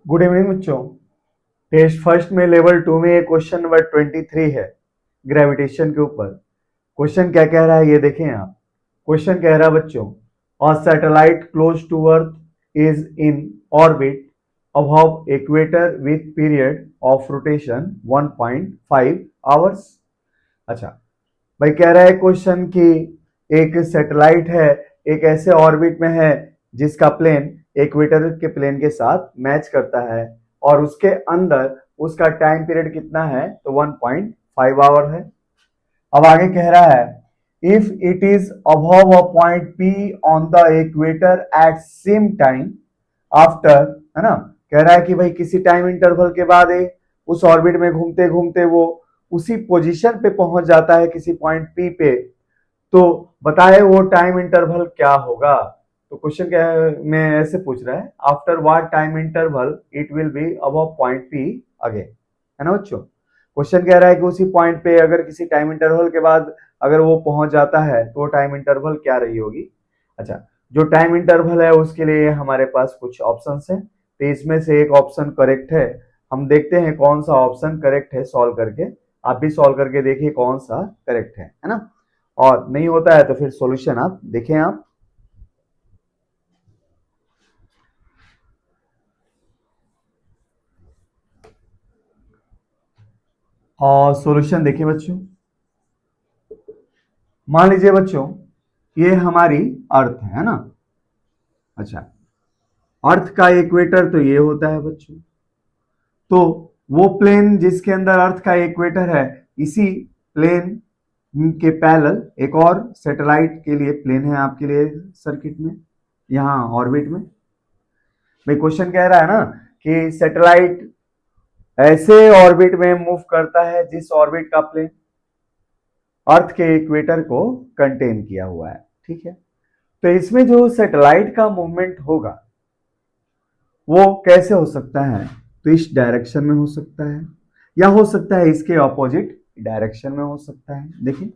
Good evening बच्चों। Test first में level 2 में ये क्वेश्चन नंबर 23 है ग्रेविटेशन के ऊपर। क्वेश्चन क्या कह रहा है ये देखें आप। क्वेश्चन कह रहा है बच्चों, a satellite close to earth is in orbit above equator with period of rotation 1.5 hours. अच्छा भाई, कह रहा है क्वेश्चन कि एक सैटेलाइट है, एक ऐसे ऑर्बिट में है जिसका प्लेन इक्वेटर के प्लेन के साथ मैच करता है और उसके अंदर उसका टाइम पीरियड कितना है तो 1.5 आवर है। अब आगे कह रहा है if it is above a point P on the equator eight same time after, है ना। कह रहा है कि भाई किसी टाइम इंटरवल के बाद उस ऑर्बिट में घूमते घूमते वो उसी पोजीशन पे पहुंच जाता है किसी पॉइंट पी पे, तो बताए वो टाइम इंटरवल क्या होगा। तो क्वेश्चन क्या में ऐसे पूछ रहा है, after what time interval it will be above point P again, है ना बच्चों। क्वेश्चन कह रहा है कि उसी पॉइंट पे अगर किसी टाइम इंटरवल के बाद अगर वो पहुंच जाता है तो टाइम इंटरवल क्या रही होगी। अच्छा, जो टाइम इंटरवल है उसके लिए हमारे पास कुछ ऑप्शंस हैं, तो इसमें से एक ऑप्शन करेक्ट है। हम देखते हैं कौन सा ऑप्शन करेक्ट है सॉल्व करके। आप भी सॉल्व करके देखिए कौन सा करेक्ट है ना। और नहीं होता है तो फिर सॉल्यूशन आप देखें आप। और सॉल्यूशन देखिए बच्चों। मान लीजिए बच्चों ये हमारी अर्थ है ना। अच्छा, अर्थ का इक्वेटर तो ये होता है बच्चों, तो वो प्लेन जिसके अंदर अर्थ का इक्वेटर है, इसी प्लेन के पैरेलल एक और सैटेलाइट के लिए प्लेन है आपके लिए सर्किट में, यहाँ ऑर्बिट में। भाई क्वेश्चन कह रहा है ना कि सैटेलाइट ऐसे ऑर्बिट में मूव करता है जिस ऑर्बिट का प्लेन अर्थ के इक्वेटर को कंटेन किया हुआ है, ठीक है। तो इसमें जो सैटेलाइट का मूवमेंट होगा वो कैसे हो सकता है, तो इस डायरेक्शन में हो सकता है या हो सकता है इसके ऑपोजिट डायरेक्शन में हो सकता है। देखिए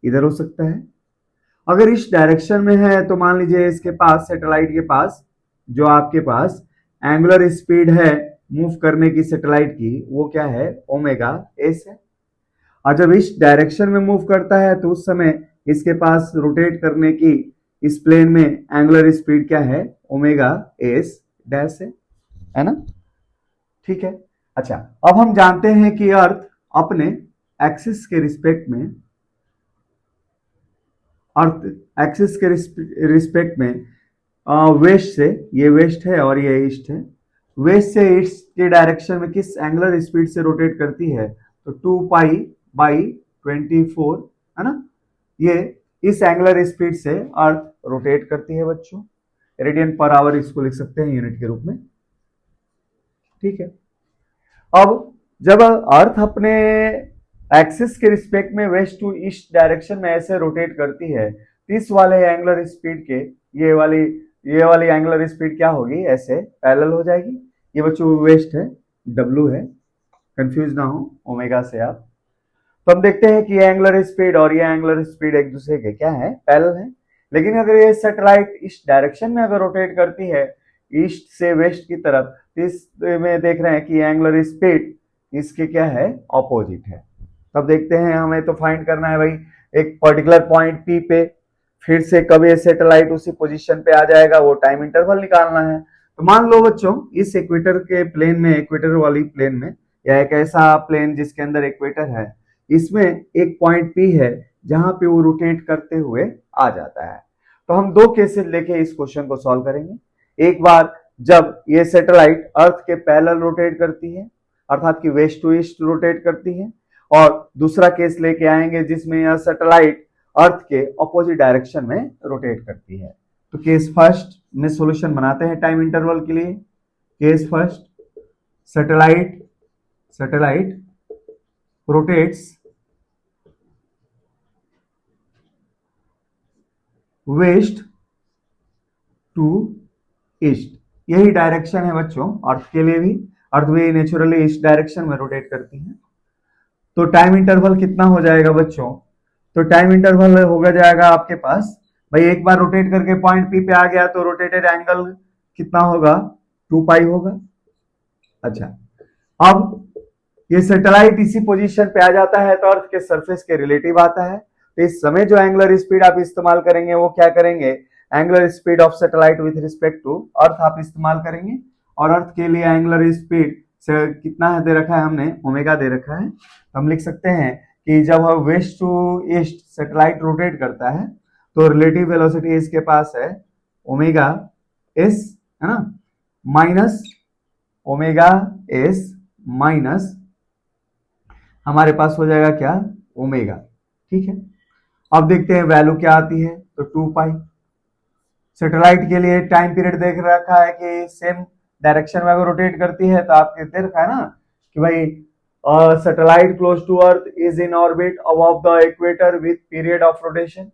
इधर हो सकता है। अगर इस डायरेक्शन में है तो मान लीजिए इसके पास, सैटेलाइट के पास जो आपके पास एंगुलर स्पीड है मूव करने की सैटेलाइट की, वो क्या है, ओमेगा एस है। और जब इस डायरेक्शन में मूव करता है तो उस समय इसके पास रोटेट करने की इस प्लेन में एंगुलर स्पीड क्या है, ओमेगा एस डैश है ना, ठीक है। अच्छा, अब हम जानते हैं कि अर्थ अपने एक्सिस के रिस्पेक्ट में, अर्थ एक्सिस के रिस्पेक्ट में वेस्ट से, ये वेस्ट है और ये ईस्ट है, वेस्ट से ईस्ट के डायरेक्शन में किस एंगुलर स्पीड से रोटेट करती है, तो 2 पाई/24, है ना। ये इस एंगुलर स्पीड से अर्थ रोटेट करती है बच्चों। रेडियन पर आवर इसको लिख सकते हैं यूनिट के रूप में, ठीक है। अब जब अर्थ अपने एक्सिस के रिस्पेक्ट में वेस्ट टू ईस्ट डायरेक्शन में ऐसे रोटेट करती है, तो इस वाले एंगुलर स्पीड के ये वाली एंगुलर स्पीड क्या होगी, ऐसे पैरेलल हो जाएगी। ये बच्चों वेस्ट है, डब्ल्यू है, कंफ्यूज ना हो ओमेगा से आप। तो हम देखते हैं कि ये एंगुलर स्पीड और ये एंगुलर स्पीड एक दूसरे के क्या है, पैरेलल है। लेकिन अगर ये सैटेलाइट इस डायरेक्शन में अगर रोटेट करती है ईस्ट से वेस्ट की तरफ, तो इसमें देख रहे हैं कि एंगुलर स्पीड इसके क्या है, ऑपोजिट है। तब देखते हैं, हमें तो फाइंड करना है भाई एक पर्टिकुलर पॉइंट पी पे फिर से कब ये सैटेलाइट उसी पोजीशन पे आ जाएगा, वो टाइम इंटरवल निकालना है। तो मान लो बच्चों इस इक्वेटर के प्लेन में, इक्वेटर वाली प्लेन में, या एक ऐसा प्लेन जिसके अंदर इक्वेटर है, इसमें एक पॉइंट पी है जहां पे वो रोटेट करते हुए आ जाता है। तो हम दो केसेस लेके इस क्वेश्चन को सॉल्व करेंगे। एक बार जब ये सैटेलाइट अर्थ के पैरेलल रोटेट करती है, अर्थात कि वेस्ट टू ईस्ट रोटेट करती है, और दूसरा केस लेके आएंगे जिसमें यह सैटेलाइट अर्थ के ऑपोजिट डायरेक्शन में रोटेट करती है। तो केस फर्स्ट में सॉल्यूशन बनाते हैं टाइम इंटरवल के लिए। Case first, satellite rotates west to east, यही डायरेक्शन है बच्चों अर्थ के लिए भी। अर्थ भी नेचुरली इस डायरेक्शन में रोटेट करती है। तो टाइम इंटरवल कितना हो जाएगा बच्चों, तो टाइम इंटरवल होगा जाएगा आपके पास, भाई एक बार रोटेट करके पॉइंट पी पे आ गया तो रोटेटेड एंगल कितना होगा, 2 पाई होगा। अच्छा, अब ये सैटेलाइट इसी पोजीशन पे आ जाता है तो अर्थ के सरफेस के रिलेटिव आता है। तो इस समय जो एंगुलर स्पीड आप इस्तेमाल करेंगे वो क्या करेंगे, angular speed of satellite with respect to earth आप इस्तेमाल करेंगे। और अर्थ के लिए एंगुलर स्पीड से कितना है दे रखा है हमने, ओमेगा दे रखा है। हम लिख सकते हैं कि जब हम west to east satellite rotate करता है तो रिलेटिव वेलोसिटी इसके पास है ओमेगा एस, है ना, माइनस ओमेगा एस माइनस हमारे पास हो जाएगा क्या, ओमेगा। ठीक है, अब देखते हैं वैल्यू क्या आती है। तो 2 पाई सैटेलाइट के लिए टाइम पीरियड देख रखा है कि सेम डायरेक्शन में अगर रोटेट करती है तो आपके दे रखा है ना कि भाई satellite close to earth is in orbit above the equator with period of rotation.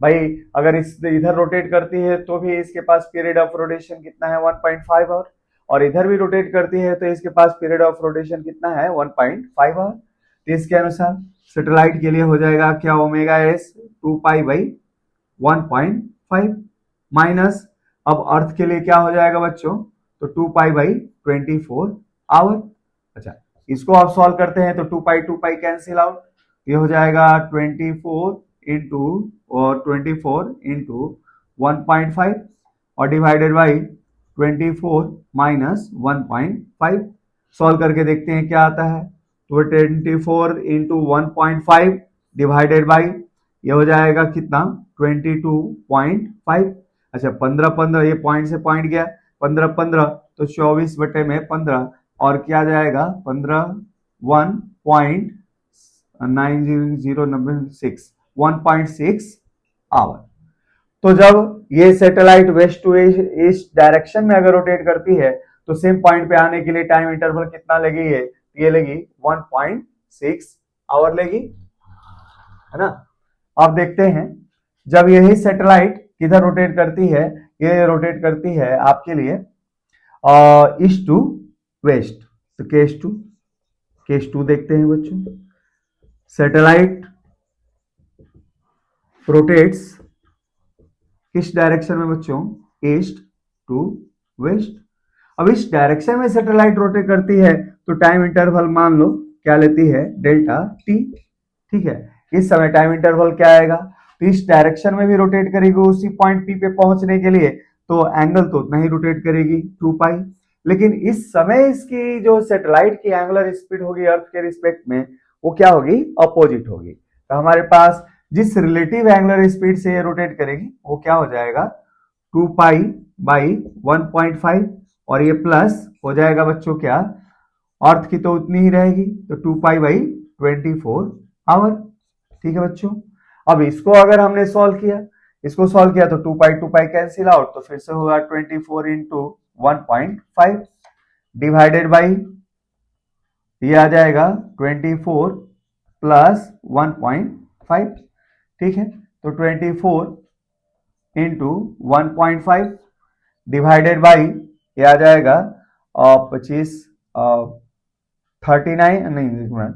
भाई अगर इस इधर रोटेट करती है तो भी इसके पास पीरियड ऑफ रोटेशन कितना है 1.5 आवर, और इधर भी रोटेट करती है तो इसके पास पीरियड ऑफ रोटेशन कितना है 1.5 आवर। तो इसके अनुसार सैटेलाइट के लिए हो जाएगा क्या, omega S 2 pi by 1.5 minus, अब अर्थ के लिए क्या हो जाएगा बच्चों, तो 2 पाई बाई 24 आवर। अच्छा, इसको आप सॉल्व करते हैं तो 2 पाई कैंसिल आउट, ये हो जाएगा 24 इंटू और 24 इंटू 1.5 और डिवाइडेड बाई 24 माइनस 1.5। सॉल्व करके देखते हैं क्या आता है। तो 24 इंटू 1.5 डिवाइडेड बाई ये हो जाएगा कितना 22.5। अच्छा 15 ये पॉइंट से पॉइंट गया, 15 तो 24 बटे में 15 और क्या जाएगा 15 1.9096 आवर। तो जब ये satellite west to east direction में अगर रोटेट करती है तो सेम पॉइंट पे आने के लिए टाइम इंटरवल कितना लेगी, ये लेगी 1.6 आवर लेगी, है ना। अब देखते हैं जब यही सैटेलाइट किधर रोटेट करती है, ये रोटेट करती है आपके लिए ईस्ट टू वेस्ट। तो केस टू देखते हैं बच्चों। सैटेलाइट रोटेट्स किस डायरेक्शन में बच्चों, ईस्ट टू वेस्ट। अब इस डायरेक्शन में सैटेलाइट रोटेट करती है तो टाइम इंटरवल मान लो क्या लेती है, डेल्टा टी। ठीक है, इस समय टाइम इंटरवल क्या आएगा, तो इस डायरेक्शन में भी रोटेट करेगी उसी पॉइंट पी पे पहुंचने के लिए, तो एंगल तो उतना ही रोटेट करेगी 2 पाई। लेकिन इस समय इसकी जो सैटेलाइट की एंगुलर स्पीड होगी अर्थ के रिस्पेक्ट में वो क्या होगी, अपोजिट होगी। तो हमारे पास जिस रिलेटिव एंगुलर स्पीड से ये रोटेट करेगी वो क्या हो जाएगा 2 पाई बाई 1.5 और ये प्लस हो जाएगा बच्चों क्या, अर्थ की तो उतनी ही रहेगी तो 2 पाई बाई 24 आवर। ठीक है बच्चों, अब इसको अगर हमने सॉल्व किया, इसको सॉल्व किया तो 2 पाई कैंसिल आउट, तो फिर से होगा 24 इंटू 1.5 डिवाइडेड बाई ये आ जाएगा 24 प्लस 1.5। ठीक है, तो 24 इंटू 1.5 डिवाइडेड बाई ये आ जाएगा 25 39 नहीं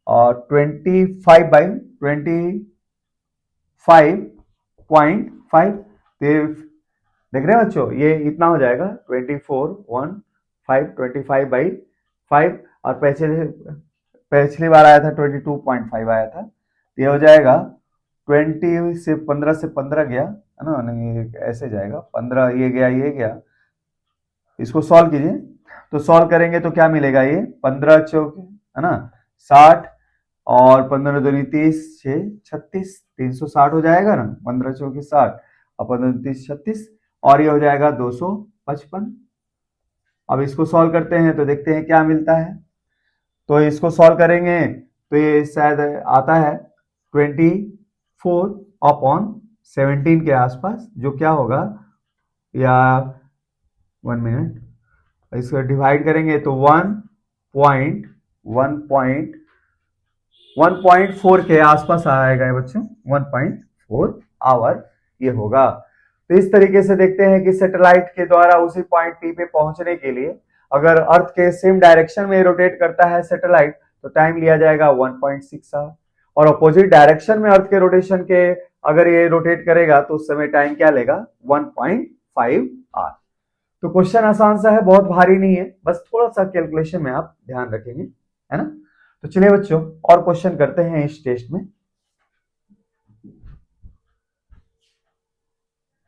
और 25 बाई 25.5 देख रहे हैं बच्चों, ये इतना हो जाएगा 24 बाई 5 और पिछली बार आया था 22.5 आया था, ये हो जाएगा 20 से 15 गया है ना, नहीं ऐसे जाएगा 15 ये गया, इसको सॉल्व कीजिए तो सॉल्व करेंगे तो क्या मिलेगा, ये 15 चौक है ना 60 और 15 दूनी 30 6 36 360 हो जाएगा ना, 15 चौकी 60 और 15 30 36 और ये हो जाएगा 255। अब इसको सॉल्व करते हैं तो देखते हैं क्या मिलता है। तो इसको सॉल्व करेंगे तो ये शायद आता है 24/17 के आसपास, जो क्या होगा या 1 मिनट, इसको डिवाइड करेंगे तो 1.4 के आसपास आएगा बच्चों, 1.4 आवर ये होगा। तो इस तरीके से देखते हैं कि सैटेलाइट के द्वारा उसी पॉइंट पी पे पहुंचने के लिए अगर अर्थ के सेम डायरेक्शन में रोटेट करता है सैटेलाइट तो टाइम लिया जाएगा 1.6 आवर, और अपोजिट डायरेक्शन में अर्थ के रोटेशन के अगर ये रोटेट करेगा तो उस समय टाइम क्या लेगा 1.5 आवर। तो तो क्वेश्चन आसान सा है, बहुत भारी नहीं है, बस थोड़ा सा कैलकुलेशन में आप ध्यान रखेंगे, है ना। तो चलिए बच्चों और क्वेश्चन करते हैं इस टेस्ट में।